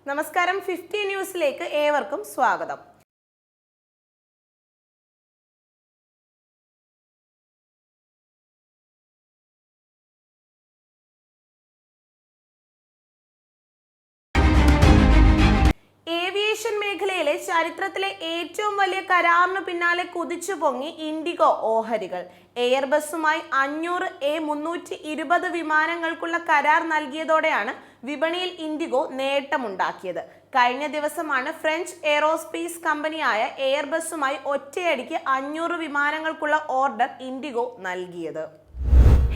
നമസ്കാരം 50 ന്യൂസിലേക്ക് ഏവർക്കും സ്വാഗതം. ഏവിയേഷൻ മേഖലയിലെ ചരിത്രത്തിലെ ഏറ്റവും വലിയ കരാറിനു പിന്നാലെ കുതിച്ചു പൊങ്ങി ഇൻഡിഗോ ഓഹരികൾ. എയർബസുമായി 500 വിമാനങ്ങൾക്കുള്ള കരാർ നൽകിയതോടെയാണ് വിപണിയിൽ ഇൻഡിഗോ നേട്ടമുണ്ടാക്കിയത്. കഴിഞ്ഞ ദിവസമാണ് ഫ്രഞ്ച് എയ്റോസ്പേസ് കമ്പനിയായ എയർബസുമായി ഒറ്റയടിക്ക് 500 വിമാനങ്ങൾക്കുള്ള ഓർഡർ ഇൻഡിഗോ നൽകിയത്.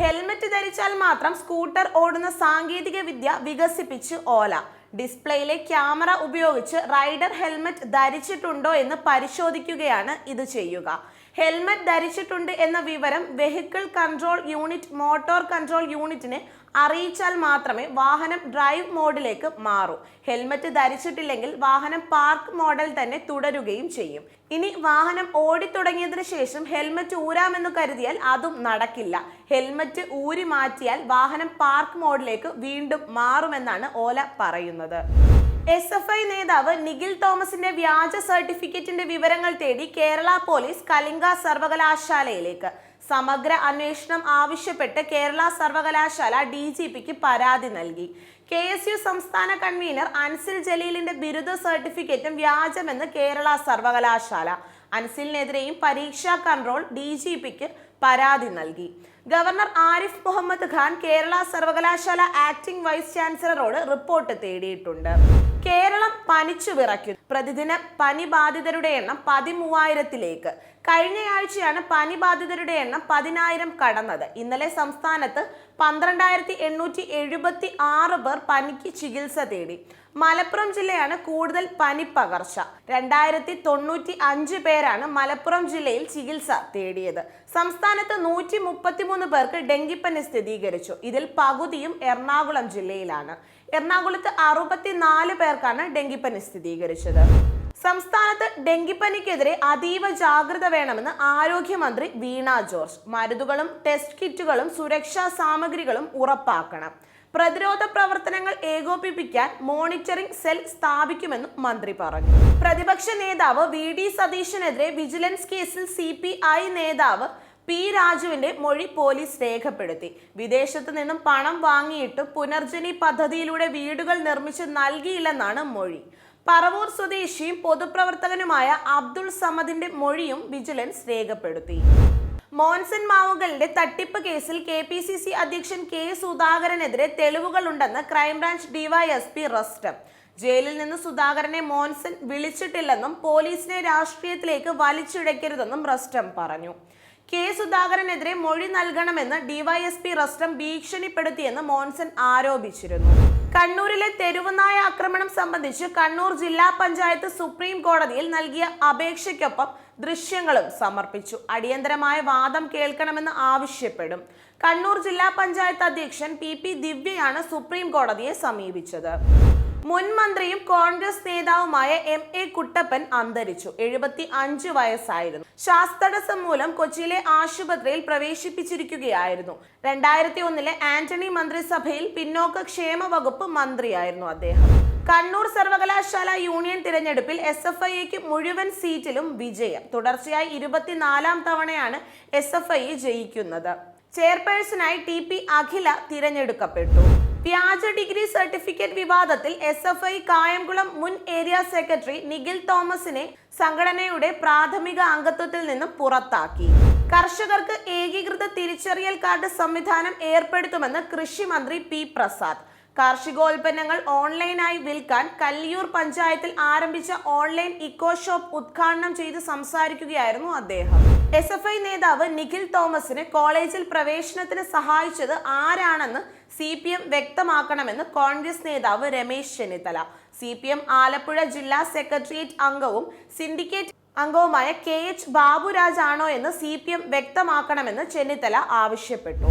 ഹെൽമറ്റ് ധരിച്ചാൽ മാത്രം സ്കൂട്ടർ ഓടുന്ന സാങ്കേതിക വിദ്യ വികസിപ്പിച്ച് ഓല. ഡിസ്പ്ലേയിലെ ക്യാമറ ഉപയോഗിച്ച് റൈഡർ ഹെൽമറ്റ് ധരിച്ചിട്ടുണ്ടോ എന്ന് പരിശോധിക്കുകയാണ് ഇത് ചെയ്യുക. ഹെൽമറ്റ് ധരിച്ചിട്ടുണ്ട് എന്ന വിവരം vehicle control unit motor control യൂണിറ്റിനെ അറിയിച്ചാൽ മാത്രമേ വാഹനം ഡ്രൈവ് മോഡിലേക്ക് മാറൂ. ഹെൽമറ്റ് ധരിച്ചിട്ടില്ലെങ്കിൽ വാഹനം പാർക്ക് മോഡിൽ തന്നെ തുടരുകയും ചെയ്യും. ഇനി വാഹനം ഓടിത്തുടങ്ങിയതിനു ശേഷം ഹെൽമറ്റ് ഊരാമെന്ന് കരുതിയാൽ അതും നടക്കില്ല. ഹെൽമറ്റ് ഊരി മാറ്റിയാൽ വാഹനം പാർക്ക് മോഡിലേക്ക് വീണ്ടും മാറുമെന്നാണ് ഓല പറയുന്നത്. SFI നേതാവ് നിഖിൽ തോമസിന്റെ വ്യാജ സർട്ടിഫിക്കറ്റിന്റെ വിവരങ്ങൾ തേടി കേരള പോലീസ് കലിംഗ സർവകലാശാലയിലേക്ക്. സമഗ്ര അന്വേഷണം ആവശ്യപ്പെട്ട് കേരള സർവകലാശാല DGPക്ക് പരാതി നൽകി. KSU സംസ്ഥാന കൺവീനർ അൻസിൽ ജലീലിന്റെ ബിരുദ സർട്ടിഫിക്കറ്റും വ്യാജമെന്ന് കേരള സർവകലാശാല. അൻസിലിനെതിരെയും പരീക്ഷാ കൺട്രോൾ DGPക്ക് പരാതി നൽകി. ഗവർണർ ആരിഫ് മുഹമ്മദ് ഖാൻ കേരള സർവകലാശാല ആക്ടിംഗ് വൈസ് ചാൻസലറോട് റിപ്പോർട്ട് തേടിയിട്ടുണ്ട്. കേരളം പനിച്ചു വിറയ്ക്കുന്നു. പ്രതിദിന പനി ബാധിതരുടെ എണ്ണം 13,000-ലേക്ക്. കഴിഞ്ഞയാഴ്ചയാണ് പനി ബാധിതരുടെ എണ്ണം 10,000 കടന്നത്. ഇന്നലെ സംസ്ഥാനത്ത് 12,876 പേർ പനിക്ക് ചികിത്സ തേടി. മലപ്പുറം ജില്ലയാണ് കൂടുതൽ പനി പകർച്ച. 2,095 പേരാണ് മലപ്പുറം ജില്ലയിൽ ചികിത്സ തേടിയത്. സംസ്ഥാനത്ത് 133 പേർക്ക് ഡെങ്കിപ്പനി സ്ഥിരീകരിച്ചു. ഇതിൽ പകുതിയും എറണാകുളം ജില്ലയിലാണ്. എറണാകുളത്ത് 64 പേർക്കാണ് ഡെങ്കിപ്പനി സ്ഥിരീകരിച്ചത്. സംസ്ഥാനത്ത് ഡെങ്കിപ്പനിക്കെതിരെ അതീവ ജാഗ്രത വേണമെന്ന് ആരോഗ്യമന്ത്രി വീണ ജോർജ്. മരുന്നുകളും ടെസ്റ്റ് കിറ്റുകളും സുരക്ഷാ സാമഗ്രികളും ഉറപ്പാക്കണം. പ്രതിരോധ പ്രവർത്തനങ്ങൾ ഏകോപിപ്പിക്കാൻ മോണിറ്ററിംഗ് സെൽ സ്ഥാപിക്കുമെന്നും മന്ത്രി പറഞ്ഞു. പ്രതിപക്ഷ നേതാവ് VD സതീശനെതിരെ വിജിലൻസ് കേസിൽ CPI നേതാവ് P രാജുവിന്റെ മൊഴി പോലീസ് രേഖപ്പെടുത്തി. വിദേശത്ത് നിന്നും പണം വാങ്ങിയിട്ട് പുനർജനി പദ്ധതിയിലൂടെ വീടുകൾ നിർമ്മിച്ച് നൽകിയില്ലെന്നാണ് മൊഴി. പറവൂർ സ്വദേശിയും പൊതുപ്രവർത്തകനുമായ അബ്ദുൾ സമദിന്റെ മൊഴിയും വിജിലൻസ് രേഖപ്പെടുത്തി. മോൻസൺ മാവുങ്കലിന്റെ തട്ടിപ്പ് കേസിൽ KPCC അധ്യക്ഷൻ K സുധാകരനെതിരെ തെളിവുകളുണ്ടെന്ന് ക്രൈംബ്രാഞ്ച് DYSP റസ്റ്റം. ജയിലിൽ നിന്ന് സുധാകരനെ മോൻസൺ വിളിച്ചിട്ടില്ലെന്നും പോലീസിനെ രാഷ്ട്രീയത്തിലേക്ക് വലിച്ചിഴക്കരുതെന്നും റസ്റ്റം പറഞ്ഞു. K സുധാകരനെതിരെ മൊഴി നൽകണമെന്ന് DYSP റസ്റ്റം ഭീഷണിപ്പെടുത്തിയെന്ന് മോൻസൺ ആരോപിച്ചിരുന്നു. കണ്ണൂരിലെ തെരുവുനായ ആക്രമണം സംബന്ധിച്ച് കണ്ണൂർ ജില്ലാ പഞ്ചായത്ത് സുപ്രീം കോടതിയിൽ നൽകിയ അപേക്ഷയ്ക്കൊപ്പം ദൃശ്യങ്ങളും സമർപ്പിച്ചു. അടിയന്തരമായ വാദം കേൾക്കണമെന്ന് ആവശ്യപ്പെടും. കണ്ണൂർ ജില്ലാ പഞ്ചായത്ത് അധ്യക്ഷൻ PP ദിവ്യയാണ് സുപ്രീം കോടതിയെ സമീപിച്ചത്. മുൻ മന്ത്രിയും കോൺഗ്രസ് നേതാവുമായ MA കുട്ടപ്പൻ അന്തരിച്ചു. 75 വയസ്സായിരുന്നു. ശ്വാസതടസ്സം മൂലം കൊച്ചിയിലെ ആശുപത്രിയിൽ പ്രവേശിപ്പിച്ചിരിക്കുകയായിരുന്നു. 2001 ആന്റണി മന്ത്രിസഭയിൽ പിന്നോക്ക ക്ഷേമ വകുപ്പ് മന്ത്രിയായിരുന്നു അദ്ദേഹം. കണ്ണൂർ സർവകലാശാല യൂണിയൻ തിരഞ്ഞെടുപ്പിൽ SFIക്ക് മുഴുവൻ സീറ്റിലും വിജയം. തുടർച്ചയായി 24ാം തവണയാണ് SFI ജയിക്കുന്നത്. ചെയർപേഴ്സണായി TP അഖില തിരഞ്ഞെടുക്കപ്പെട്ടു. വ്യാജ ഡിഗ്രി സർട്ടിഫിക്കറ്റ് വിവാദത്തിൽ SFI കായംകുളം മുൻ ഏരിയ സെക്രട്ടറി നിഖിൽ തോമസിനെ സംഘടനയുടെ പ്രാഥമിക അംഗത്വത്തിൽ നിന്നും പുറത്താക്കി. കർഷകർക്ക് ഏകീകൃത തിരിച്ചറിയൽ കാർഡ് സംവിധാനം ഏർപ്പെടുത്തുമെന്ന് കൃഷി മന്ത്രി P പ്രസാദ്. കാർഷികോൽപ്പന്നങ്ങൾ ഓൺലൈനായി വിൽക്കാൻ കല്ലിയൂർ പഞ്ചായത്തിൽ ആരംഭിച്ച ഓൺലൈൻ ഇക്കോ ഷോപ്പ് ഉദ്ഘാടനം ചെയ്ത് സംസാരിക്കുകയായിരുന്നു അദ്ദേഹം. SFI നേതാവ് നിഖിൽ തോമസിന് കോളേജിൽ പ്രവേശനത്തിന് സഹായിച്ചത് ആരാണെന്ന് CPM വ്യക്തമാക്കണമെന്ന് കോൺഗ്രസ് നേതാവ് രമേശ് ചെന്നിത്തല. CPM ആലപ്പുഴ ജില്ലാ സെക്രട്ടേറിയറ്റ് അംഗവും സിൻഡിക്കേറ്റ് അംഗവുമായ KH ബാബുരാജ് ആണോ എന്ന് CPM വ്യക്തമാക്കണമെന്ന് ചെന്നിത്തല ആവശ്യപ്പെട്ടു.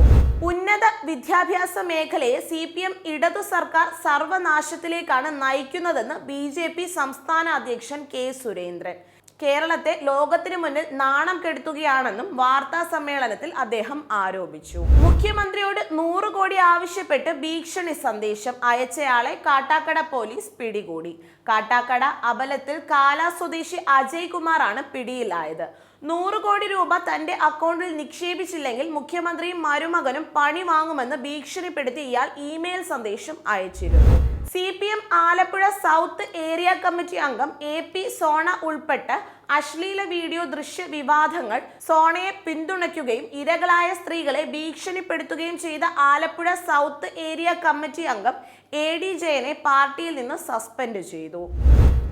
ഉന്നത വിദ്യാഭ്യാസ മേഖലയെ CPM ഇടതു സർക്കാർ സർവനാശത്തിലേക്കാണ് നയിക്കുന്നതെന്ന് BJP സംസ്ഥാന അധ്യക്ഷൻ K സുരേന്ദ്രൻ. കേരളത്തെ ലോകത്തിന് മുന്നിൽ നാണം കെടുത്തുകയാണെന്നും വാർത്താ സമ്മേളനത്തിൽ അദ്ദേഹം ആരോപിച്ചു. മുഖ്യമന്ത്രിയോട് 100 കോടി ആവശ്യപ്പെട്ട് ഭീഷണി സന്ദേശം അയച്ചയാളെ കാട്ടാക്കട പോലീസ് പിടികൂടി. കാട്ടാക്കട അബലത്തിൽ കാല സ്വദേശി അജയ് കുമാറാണ് പിടിയിലായത്. 100 കോടി രൂപ തന്റെ അക്കൗണ്ടിൽ നിക്ഷേപിച്ചില്ലെങ്കിൽ മുഖ്യമന്ത്രിയും മരുമകനും പണി വാങ്ങുമെന്ന് ഭീഷണിപ്പെടുത്തി ഇയാൾ ഇമെയിൽ സന്ദേശം അയച്ചിരുന്നു. CPM Alappuzha south area committee അംഗം AP സോണ ഉൾപ്പെട്ട അശ്ലീല വീഡിയോ ദൃശ്യ വിവാദങ്ങൾ സോണയെ പിന്തുണയ്ക്കുകയും ഇരകളായ സ്ത്രീകളെ ഭീഷണിപ്പെടുത്തുകയും ചെയ്ത ആലപ്പുഴ സൗത്ത് ഏരിയ കമ്മിറ്റി അംഗം AD ജയനെ പാർട്ടിയിൽ നിന്ന് സസ്പെൻഡ് ചെയ്തു.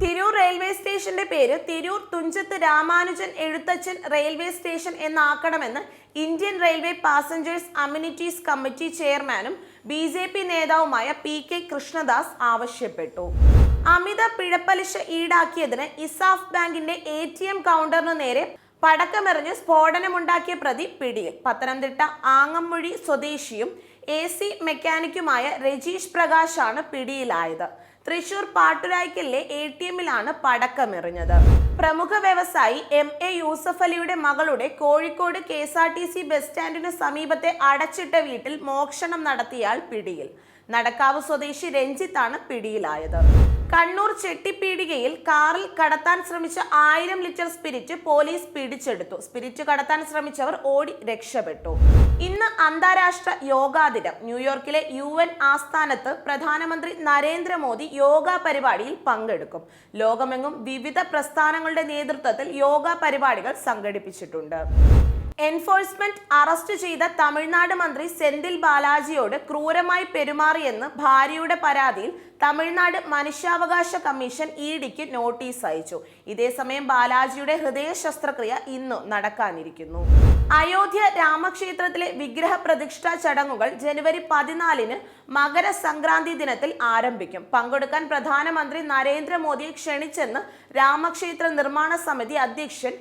തിരൂർ റെയിൽവേ സ്റ്റേഷന്റെ പേര് തിരൂർ തുഞ്ചത്ത് രാമാനുജൻ എഴുത്തച്ഛൻ റെയിൽവേ സ്റ്റേഷൻ എന്നാക്കണമെന്ന് Indian railway passengers amenities committee ചെയർമാനും BJP നേതാവുമായ PK കൃഷ്ണദാസ് ആവശ്യപ്പെട്ടു. അമിത പിഴപ്പലിശ ഈടാക്കിയതിന് ഇസാഫ് ബാങ്കിന്റെ ATM കൗണ്ടറിനു നേരെ പടക്കമെറിഞ്ഞ് സ്ഫോടനമുണ്ടാക്കിയ പ്രതി പിടിയിൽ. പത്തനംതിട്ട ആങ്ങംമൊഴി സ്വദേശിയും AC മെക്കാനിക്കുമായ രജീഷ് പ്രകാശാണ് പിടിയിലായത്. തൃശൂർ പാട്ടുരായ്ക്കലിലെ ATMിലാണ് പടക്കമെറിഞ്ഞത്. പ്രമുഖ വ്യവസായി MA യൂസഫ് അലിയുടെ മകളുടെ കോഴിക്കോട് KSRTC ബസ് സ്റ്റാൻഡിന് സമീപത്തെ അടച്ചിട്ട വീട്ടിൽ മോഷണം നടത്തിയാൽ പിടിയിൽ. നടക്കാവ് സ്വദേശി രഞ്ജിത്താണ് പിടിയിലായത്. കണ്ണൂർ ചെട്ടിപ്പീടികയിൽ കാറിൽ കടത്താൻ ശ്രമിച്ച 1000 ലിറ്റർ സ്പിരിറ്റ് പോലീസ് പിടിച്ചെടുത്തു. സ്പിരിറ്റ് കടത്താൻ ശ്രമിച്ചവർ ഓടി രക്ഷപ്പെട്ടു. ഇന്ന് അന്താരാഷ്ട്ര യോഗാ ദിനം. ന്യൂയോർക്കിലെ UN ആസ്ഥാനത്ത് പ്രധാനമന്ത്രി നരേന്ദ്രമോദി യോഗ പരിപാടിയിൽ പങ്കെടുക്കും. ലോകമെങ്ങും വിവിധ പ്രസ്ഥാനങ്ങളുടെ നേതൃത്വത്തിൽ യോഗ പരിപാടികൾ സംഘടിപ്പിച്ചിട്ടുണ്ട്. എൻഫോഴ്സ്മെന്റ് അറസ്റ്റ് ചെയ്ത തമിഴ്നാട് മന്ത്രി സെന്തിൽ ബാലാജിയോട് ക്രൂരമായി പെരുമാറിയെന്ന് ഭാര്യയുടെ പരാതിയിൽ തമിഴ്നാട് മനുഷ്യാവകാശ കമ്മീഷൻ EDക്ക് നോട്ടീസ് അയച്ചു. ഇതേസമയം ബാലാജിയുടെ ഹൃദയ ശസ്ത്രക്രിയ ഇന്ന് നടക്കാനിരിക്കുന്നു. അയോധ്യ രാമക്ഷേത്രത്തിലെ വിഗ്രഹ പ്രതിഷ്ഠാ ചടങ്ങുകൾ ജനുവരി 14 മകരസംക്രാന്തി ദിനത്തിൽ ആരംഭിക്കും. പങ്കെടുക്കാൻ പ്രധാനമന്ത്രി നരേന്ദ്രമോദിയെ ക്ഷണിച്ചെന്ന് രാമക്ഷേത്ര നിർമ്മാണ സമിതി അധ്യക്ഷൻ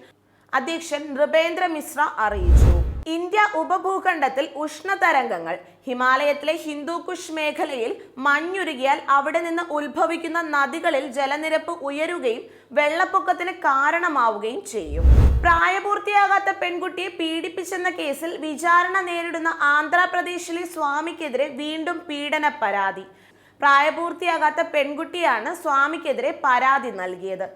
നൃപേന്ദ്ര മിശ്ര അറിയിച്ചു. ഇന്ത്യ ഉപഭൂഖണ്ഡത്തിൽ ഉഷ്ണതരംഗങ്ങൾ. ഹിമാലയത്തിലെ ഹിന്ദുകുഷ് മേഖലയിൽ മഞ്ഞുരുകിയാൽ അവിടെ നിന്ന് ഉത്ഭവിക്കുന്ന നദികളിൽ ജലനിരപ്പ് ഉയരുകയും വെള്ളപ്പൊക്കത്തിന് കാരണമാവുകയും ചെയ്യും. പ്രായപൂർത്തിയാകാത്ത പെൺകുട്ടിയെ പീഡിപ്പിച്ചെന്ന കേസിൽ വിചാരണ നേരിടുന്ന ആന്ധ്രാപ്രദേശിലെ സ്വാമിക്കെതിരെ വീണ്ടും പീഡന പരാതി. പ്രായപൂർത്തിയാകാത്ത പെൺകുട്ടിയാണ് സ്വാമിക്കെതിരെ പരാതി നൽകിയത്.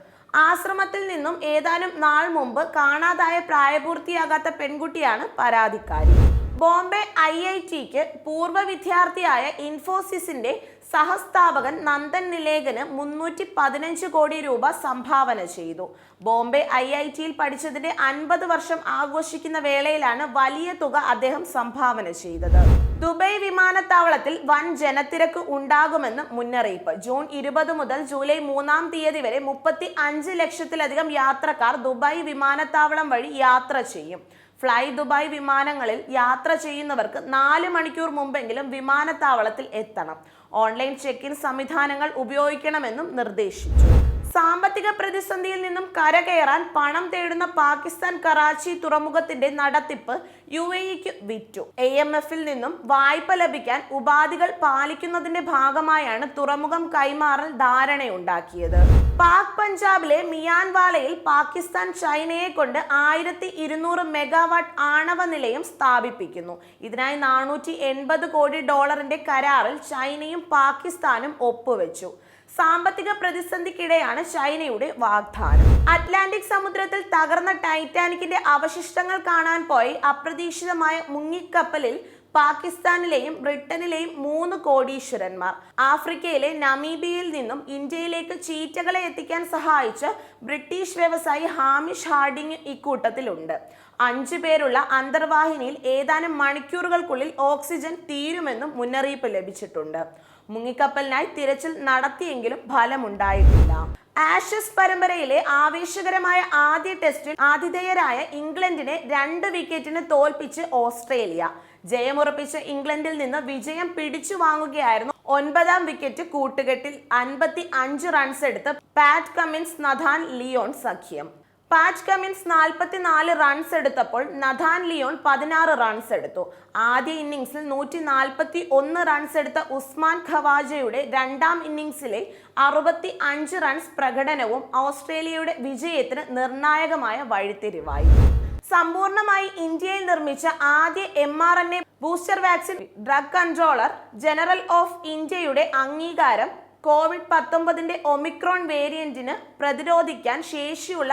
ആശ്രമത്തിൽ നിന്നും ഏതാനും നാൾ മുമ്പ് കാണാതായ പ്രായപൂർത്തിയാകാത്ത പെൺകുട്ടിയാണ് പരാതിക്കാരി. ബോംബെ IITക്ക് പൂർവ്വ വിദ്യാർത്ഥിയായ ഇൻഫോസിസിന്റെ സഹസ്ഥാപകൻ നന്ദൻ നിലേകന് 315 കോടി രൂപ സംഭാവന ചെയ്തു. ബോംബെ IITയിൽ പഠിച്ചതിന്റെ 50 വർഷം ആഘോഷിക്കുന്ന വേളയിലാണ് വലിയ തുക അദ്ദേഹം സംഭാവന ചെയ്തത്. ദുബായ് വിമാനത്താവളത്തിൽ വൻ ജനത്തിരക്ക് ഉണ്ടാകുമെന്ന് മുന്നറിയിപ്പ്. ജൂൺ 20 മുതൽ ജൂലൈ 3-ാം തീയതി വരെ 35 ലക്ഷത്തിലധികം യാത്രക്കാർ ദുബായ് വിമാനത്താവളം വഴി യാത്ര ചെയ്യും. ഫ്ലൈ ദുബായ് വിമാനങ്ങളിൽ യാത്ര ചെയ്യുന്നവർക്ക് 4 മണിക്കൂർ മുമ്പെങ്കിലും വിമാനത്താവളത്തിൽ എത്തണം. ഓൺലൈൻ ചെക്ക് ഇൻ സംവിധാനങ്ങൾ ഉപയോഗിക്കണമെന്നും നിർദ്ദേശിച്ചു. സാമ്പത്തിക പ്രതിസന്ധിയിൽ നിന്നും കരകയറാൻ പണം തേടുന്ന പാകിസ്ഥാൻ കറാച്ചി തുറമുഖത്തിന്റെ നടത്തിപ്പ് UAEക്ക് വിറ്റു. IMFൽ നിന്നും വായ്പ ലഭിക്കാൻ ഉപാധികൾ പാലിക്കുന്നതിന്റെ ഭാഗമായാണ് തുറമുഖം കൈമാറൽ ധാരണയുണ്ടാക്കിയത്. പാക് പഞ്ചാബിലെ മിയാൻവാലയിൽ പാകിസ്ഥാൻ ചൈനയെ കൊണ്ട് 1200 മെഗാവാട്ട് ആണവ നിലയം സ്ഥാപിപ്പിക്കുന്നു. ഇതിനായി $480 കോടി കരാറിൽ ചൈനയും പാകിസ്ഥാനും ഒപ്പുവെച്ചു. സാമ്പത്തിക പ്രതിസന്ധിക്കിടെയാണ് ചൈനയുടെ വാഗ്ദാനം. അറ്റ്ലാന്റിക് സമുദ്രത്തിൽ തകർന്ന ടൈറ്റാനിക്കിന്റെ അവശിഷ്ടങ്ങൾ കാണാൻ പോയി അപ്രതീക്ഷിതമായ മുങ്ങിക്കപ്പലിൽ പാകിസ്ഥാനിലെയും ബ്രിട്ടനിലെയും 3 കോടീശ്വരന്മാർ. ആഫ്രിക്കയിലെ നമീബിയയിൽ നിന്നും ഇന്ത്യയിലേക്ക് ചീറ്റകളെ എത്തിക്കാൻ സഹായിച്ച ബ്രിട്ടീഷ് വ്യവസായി ഹാമിഷ് ഹാർഡിങ് ഇക്കൂട്ടത്തിലുണ്ട്. 5 പേരുള്ള അന്തർവാഹിനിയിൽ ഏതാനും മണിക്കൂറുകൾക്കുള്ളിൽ ഓക്സിജൻ തീരുമെന്നും മുന്നറിയിപ്പ് ലഭിച്ചിട്ടുണ്ട്. മുങ്ങിക്കപ്പലിനായി തിരച്ചിൽ നടത്തിയെങ്കിലും ഫലമുണ്ടായിട്ടില്ല. ആഷസ് പരമ്പരയിലെ ആവേശകരമായ ആദ്യ ടെസ്റ്റിൽ ആതിഥേയരായ ഇംഗ്ലണ്ടിനെ 2 വിക്കറ്റിന് തോൽപ്പിച്ച് ഓസ്ട്രേലിയ. ജയമുറപ്പിച്ച ഇംഗ്ലണ്ടിൽ നിന്ന് വിജയം പിടിച്ചു വാങ്ങുകയായിരുന്നു 9-ാം വിക്കറ്റ് കൂട്ടുകെട്ടിൽ 55 റൺസ് എടുത്ത് പാറ്റ് കമ്മിൻസ് നഥാൻ ലിയോൺ സഖ്യം. പാറ്റ് കമിൻസ് 44 റൺസ് എടുത്തപ്പോൾ നഥാൻ ലിയോൺ 16 റൺസ് എടുത്തു. ആദ്യ ഇന്നിംഗ്സിൽ 141 റൺസ് എടുത്ത ഉസ്മാൻ ഖവാജയുടെ രണ്ടാം ഇന്നിംഗ്സിലെ 65 റൺസ് പ്രകടനവും ഓസ്ട്രേലിയയുടെ വിജയത്തിന് നിർണായകമായ വഴിത്തിരിവായി. സമ്പൂർണമായി ഇന്ത്യയിൽ നിർമ്മിച്ച ആദ്യ mRNA booster vaccine drug controller general of ഇന്ത്യയുടെ അംഗീകാരം COVID-19 ഒമിക്രോൺ വേരിയന്റിന് പ്രതിരോധിക്കാൻ ശേഷിയുള്ള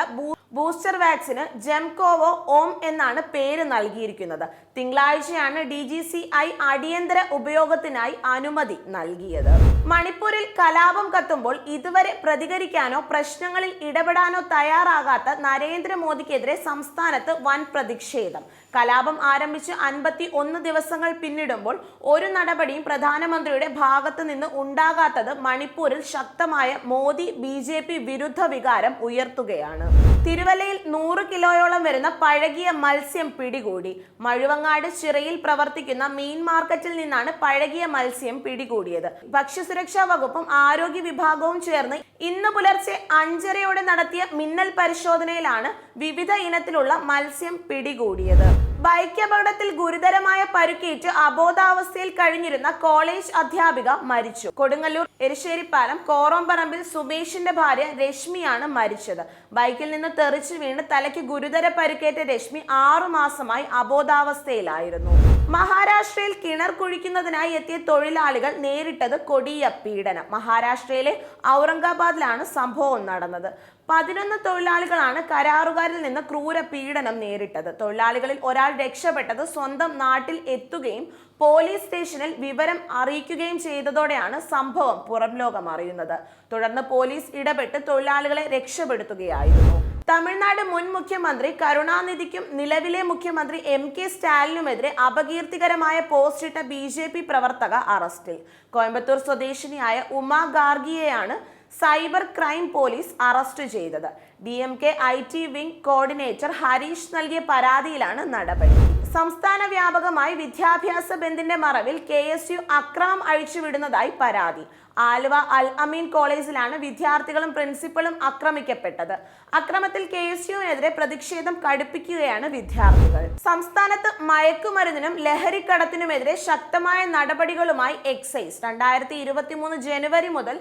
ബൂസ്റ്റർ വാക്സിന് ജെംകോവോ ഓം എന്നാണ് പേര് നൽകിയിരിക്കുന്നത്. തിങ്കളാഴ്ചയാണ് DGCI അടിയന്തര ഉപയോഗത്തിനായി അനുമതി നൽകിയത്. മണിപ്പൂരിൽ കലാപം കത്തുമ്പോൾ ഇതുവരെ പ്രതികരിക്കാനോ പ്രശ്നങ്ങളിൽ ഇടപെടാനോ തയ്യാറാകാത്ത നരേന്ദ്രമോദിക്കെതിരെ സംസ്ഥാനത്ത് വൻ പ്രതിഷേധം. കലാപം ആരംഭിച്ച് 51 ദിവസങ്ങൾ പിന്നിടുമ്പോൾ ഒരു നടപടിയും പ്രധാനമന്ത്രിയുടെ ഭാഗത്തു നിന്ന് ഉണ്ടാകാത്തത് മണിപ്പൂരിൽ ശക്തമായ മോദി BJP വിരുദ്ധ വികാരം ഉയർത്തുകയാണ്. തിരുവല്ലയിൽ 100 കിലോയോളം വരുന്ന പഴകിയ മത്സ്യം പിടികൂടി. മഴുവങ്ങാട് ചിറയിൽ പ്രവർത്തിക്കുന്ന മീൻ മാർക്കറ്റിൽ നിന്നാണ് പഴകിയ മത്സ്യം പിടികൂടിയത്. ഭക്ഷ്യസുരക്ഷാ വകുപ്പും ആരോഗ്യ വിഭാഗവും ചേർന്ന് ഇന്ന് പുലർച്ചെ 5:30 നടത്തിയ മിന്നൽ പരിശോധനയിലാണ് വിവിധ ഇനത്തിലുള്ള മത്സ്യം പിടികൂടിയത്. ബൈക്ക് അപകടത്തിൽ ഗുരുതരമായ പരുക്കേറ്റ് അബോധാവസ്ഥയിൽ കഴിഞ്ഞിരുന്ന കോളേജ് അധ്യാപിക മരിച്ചു. കൊടുങ്ങല്ലൂർ എരിശ്ശേരിപ്പാലം കോറോംപറമ്പിൽ സുമേഷിന്റെ ഭാര്യ രശ്മിയാണ് മരിച്ചത്. ബൈക്കിൽ നിന്ന് തെറിച്ചു വീണ് തലയ്ക്ക് ഗുരുതര പരുക്കേറ്റ രശ്മി 6 മാസമായി അബോധാവസ്ഥയിലായിരുന്നു. മഹാരാഷ്ട്രയിൽ കിണർ കുഴിക്കുന്നതിനായി എത്തിയ തൊഴിലാളികൾ നേരിട്ടത് കൊടിയ പീഡനം. മഹാരാഷ്ട്രയിലെ ഔറംഗാബാദിലാണ് സംഭവം നടന്നത്. 11 തൊഴിലാളികളാണ് കരാറുകാരിൽ നിന്ന് ക്രൂര പീഡനം നേരിട്ടത്. തൊഴിലാളികളിൽ ഒരാൾ രക്ഷപ്പെട്ടത് സ്വന്തം നാട്ടിൽ എത്തുകയും പോലീസ് സ്റ്റേഷനിൽ വിവരം അറിയിക്കുകയും ചെയ്തതോടെയാണ് സംഭവം പുറം ലോകം അറിയുന്നത്. തുടർന്ന് പോലീസ് ഇടപെട്ട് തൊഴിലാളികളെ രക്ഷപ്പെടുത്തുകയായിരുന്നു. തമിഴ്നാട് മുൻ മുഖ്യമന്ത്രി കരുണാനിധിക്കും നിലവിലെ മുഖ്യമന്ത്രി MK സ്റ്റാലിനുമെതിരെ അപകീർത്തികരമായ പോസ്റ്റിട്ട BJP പ്രവർത്തക അറസ്റ്റിൽ. കോയമ്പത്തൂർ സ്വദേശിനിയായ ഉമ ഗാർഗിയെയാണ് സൈബർ ക്രൈം പോലീസ് അറസ്റ്റ് ചെയ്തത്. DMK IT wing coordinator Harish നൽകിയ പരാതിയിലാണ് നടപടി. സംസ്ഥാന വ്യാപകമായി വിദ്യാഭ്യാസ ബന്ദിന്റെ മറവിൽ KSU അക്രമം അഴിച്ചുവിടുന്നതായി പരാതി. ആലുവ അൽ അമീൻ കോളേജിലാണ് വിദ്യാർത്ഥികളും പ്രിൻസിപ്പളും ആക്രമിക്കപ്പെട്ടത്. അക്രമത്തിൽ KSUവിനെതിരെ പ്രതിഷേധം കടുപ്പിക്കുകയാണ് വിദ്യാർത്ഥികൾ. സംസ്ഥാനത്ത് മയക്കുമരുന്നിനും ലഹരിക്കടത്തിനുമെതിരെ ശക്തമായ നടപടികളുമായി എക്സൈസ്. 2023 ജനുവരി മുതൽ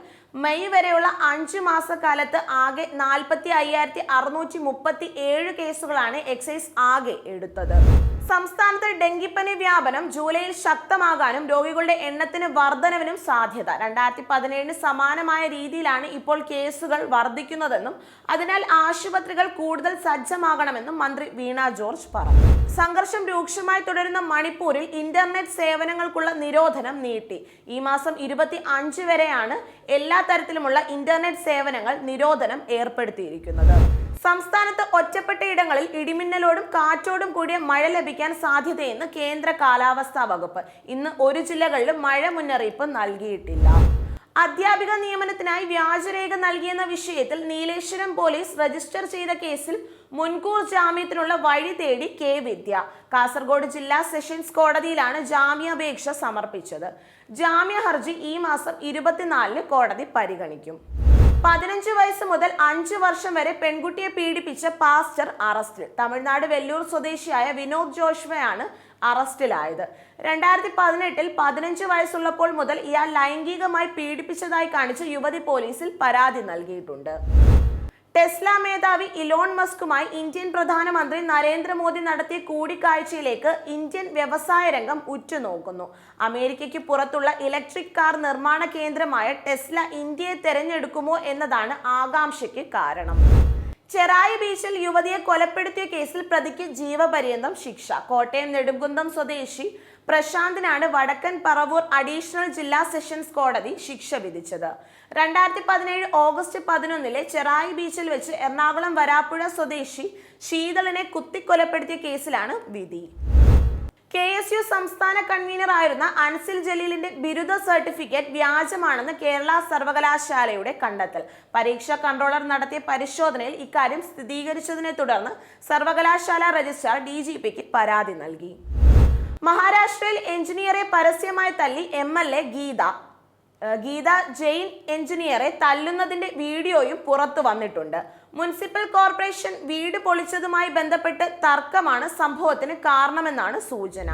മെയ് വരെയുള്ള 5 മാസക്കാലത്ത് ആകെ 45,637 കേസുകളാണ് എക്സൈസ് ആകെ എടുത്തത്. സംസ്ഥാനത്ത് ഡെങ്കിപ്പനി വ്യാപനം ജൂലൈയിൽ ശക്തമാകാനും രോഗികളുടെ എണ്ണത്തിന് വർധനവിനും സാധ്യത. 2017 സമാനമായ രീതിയിലാണ് ഇപ്പോൾ കേസുകൾ വർദ്ധിക്കുന്നതെന്നും അതിനാൽ ആശുപത്രികൾ കൂടുതൽ സജ്ജമാകണമെന്നും മന്ത്രി വീണ ജോർജ് പറഞ്ഞു. സംഘർഷം രൂക്ഷമായി തുടരുന്ന മണിപ്പൂരിൽ ഇന്റർനെറ്റ് സേവനങ്ങൾക്കുള്ള നിരോധനം നീട്ടി. ഈ മാസം 25 വരെയാണ് എല്ലാ തരത്തിലുമുള്ള ഇന്റർനെറ്റ് സേവനങ്ങൾ നിരോധനം ഏർപ്പെടുത്തിയിരിക്കുന്നത്. സംസ്ഥാനത്ത് ഒറ്റപ്പെട്ട ഇടങ്ങളിൽ ഇടിമിന്നലോടും കാറ്റോടും കൂടിയ മഴ ലഭിക്കാൻ സാധ്യതയെന്ന് കേന്ദ്ര കാലാവസ്ഥാ വകുപ്പ്. ഇന്ന് ഒരു ജില്ലകളിലും മഴ മുന്നറിയിപ്പ് നൽകിയിട്ടില്ല. അധ്യാപിക നിയമനത്തിനായി വ്യാജരേഖ നൽകിയെന്ന വിഷയത്തിൽ നീലേശ്വരം പോലീസ് രജിസ്റ്റർ ചെയ്ത കേസിൽ മുൻകൂർ ജാമ്യത്തിനുള്ള വഴി തേടി K വിദ്യ. കാസർഗോഡ് ജില്ലാ സെഷൻസ് കോടതിയിലാണ് ജാമ്യാപേക്ഷ സമർപ്പിച്ചത്. ജാമ്യ ഹർജി ഈ മാസം 24-ന് കോടതി പരിഗണിക്കും. 15 വയസ്സ് മുതൽ 5 വർഷം വരെ പെൺകുട്ടിയെ പീഡിപ്പിച്ച പാസ്റ്റർ അറസ്റ്റിൽ. തമിഴ്നാട് വെല്ലൂർ സ്വദേശിയായ വിനോദ് ജോഷ്വയാണ് അറസ്റ്റിലായത്. 2018-ൽ 15 വയസ്സുള്ളപ്പോൾ മുതൽ ഇയാൾ ലൈംഗികമായി പീഡിപ്പിച്ചതായി കാണിച്ച് യുവതി പോലീസിൽ പരാതി നൽകിയിട്ടുണ്ട്. ടെസ്ല മേധാവി ഇലോൺ മസ്കുമായി ഇന്ത്യൻ പ്രധാനമന്ത്രി നരേന്ദ്രമോദി നടത്തിയ കൂടിക്കാഴ്ചയിലേക്ക് ഇന്ത്യൻ വ്യവസായ രംഗം ഉറ്റുനോക്കുന്നു. അമേരിക്കയ്ക്ക് പുറത്തുള്ള ഇലക്ട്രിക് കാർ നിർമ്മാണ കേന്ദ്രമായ ടെസ്ല ഇന്ത്യയെ തെരഞ്ഞെടുക്കുമോ എന്നതാണ് ആകാംക്ഷയ്ക്ക് കാരണം. ചെറായി ബീച്ചിൽ യുവതിയെ കൊലപ്പെടുത്തിയ കേസിൽ പ്രതിക്ക് ജീവപര്യന്തം ശിക്ഷ. കോട്ടയം നെടുങ്കുന്നം സ്വദേശി പ്രശാന്തിനാണ് വടക്കൻ പറവൂർ അഡീഷണൽ ജില്ലാ സെഷൻസ് കോടതി ശിക്ഷ വിധിച്ചത്. 2017 ഓഗസ്റ്റ് 11-ലെ ചെറായി ബീച്ചിൽ വെച്ച് എറണാകുളം വരാപ്പുഴ സ്വദേശി ശീതളിനെ കുത്തിക്കൊലപ്പെടുത്തിയ കേസിലാണ് വിധി. KSU സംസ്ഥാന കൺവീനർ ആയിരുന്ന അൻസിൽ ജലീലിന്റെ ബിരുദ സർട്ടിഫിക്കറ്റ് വ്യാജമാണെന്ന് കേരള സർവകലാശാലയുടെ കണ്ടെത്തൽ. പരീക്ഷാ കൺട്രോളർ നടത്തിയ പരിശോധനയിൽ ഇക്കാര്യം സ്ഥിരീകരിച്ചതിനെ തുടർന്ന് സർവകലാശാല രജിസ്ട്രാർ DGPക്ക് പരാതി നൽകി. മഹാരാഷ്ട്രയിൽ എഞ്ചിനീയറെ പരസ്യമായി തല്ലി MLA ഗീത. ഗീത ജെയിൻ എഞ്ചിനീയറെ തല്ലുന്നതിന്റെ വീഡിയോയും പുറത്തു വന്നിട്ടുണ്ട്. മുനിസിപ്പൽ കോർപ്പറേഷൻ വീട് പൊളിച്ചതുമായി ബന്ധപ്പെട്ട് തർക്കമാണ് സംഭവത്തിന് കാരണമെന്നാണ് സൂചന.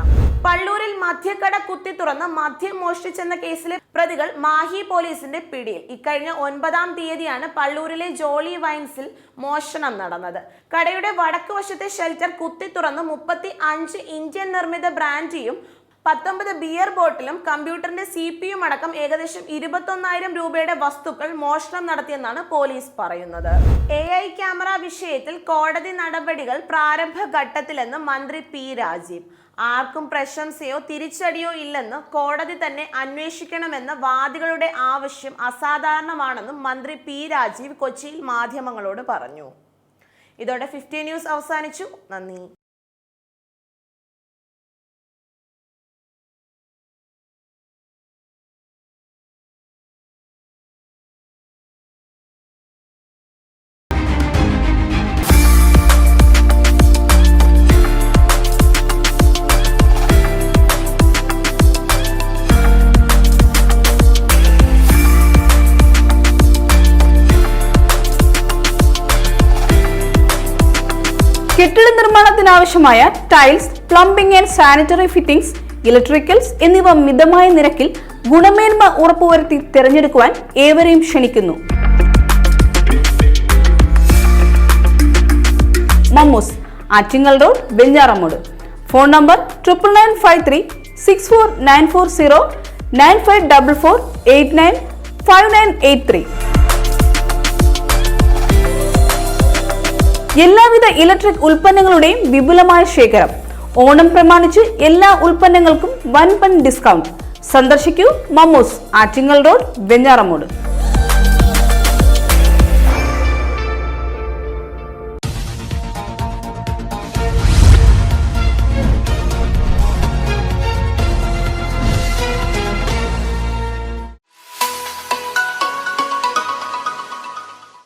പള്ളൂരിൽ മദ്യക്കട കുത്തി തുറന്ന് മദ്യം മോഷ്ടിച്ചെന്ന കേസിലെ പ്രതികൾ മാഹി പോലീസിന്റെ പിടിയിൽ. ഇക്കഴിഞ്ഞ 9-ാം തീയതിയാണ് പള്ളൂരിലെ ജോളി വൈൻസിൽ മോഷണം നടന്നത്. കടയുടെ വടക്ക് വശത്തെ ഷെൽട്ടർ കുത്തി തുറന്ന് 35 ഇന്ത്യൻ നിർമ്മിത ബ്രാൻഡിയും 19 ബിയർ ബോട്ടിലും കമ്പ്യൂട്ടറിന്റെ CPU അടക്കം ഏകദേശം 21,000 രൂപയുടെ വസ്തുക്കൾ മോഷണം നടത്തിയെന്നാണ് പോലീസ് പറയുന്നത്. AI ക്യാമറ വിഷയത്തിൽ കോടതി നടപടികൾ പ്രാരംഭഘട്ടത്തിലെന്ന് മന്ത്രി പി രാജീവ്. ആർക്കും പ്രശംസയോ തിരിച്ചടിയോ ഇല്ലെന്ന് കോടതി തന്നെ അന്വേഷിക്കണമെന്ന വാദികളുടെ ആവശ്യം അസാധാരണമാണെന്നും മന്ത്രി പി രാജീവ് കൊച്ചിയിൽ മാധ്യമങ്ങളോട് പറഞ്ഞു. ഇതോടെ 50 ന്യൂസ് അവസാനിച്ചു. നന്ദി. കെട്ടിട നിർമ്മാണത്തിനാവശ്യമായ tiles, plumbing and sanitary fittings, electricals എന്നിവ മിതമായ നിരക്കിൽ ഗുണമേന്മ ഉറപ്പുവരുത്തി തിരഞ്ഞെടുക്കുവാൻ ഏവരെയും ക്ഷണിക്കുന്നു. Mammoos, Attingal road, Venjaramoodu. Phone number 9953 64940 9544 895983. എല്ലാവിധ ഇലക്ട്രിക് ഉൽപ്പന്നങ്ങളുടെയും വിപുലമായ ശേഖരം. ഓണം പ്രമാണിച്ച് എല്ലാ ഉൽപ്പന്നങ്ങൾക്കും വൻപൻ ഡിസ്കൗണ്ട്. സന്ദർശിക്കൂ മമ്മൂസ്, ആറ്റിങ്ങൽ റോഡ്, വെഞ്ഞാറമൂട്.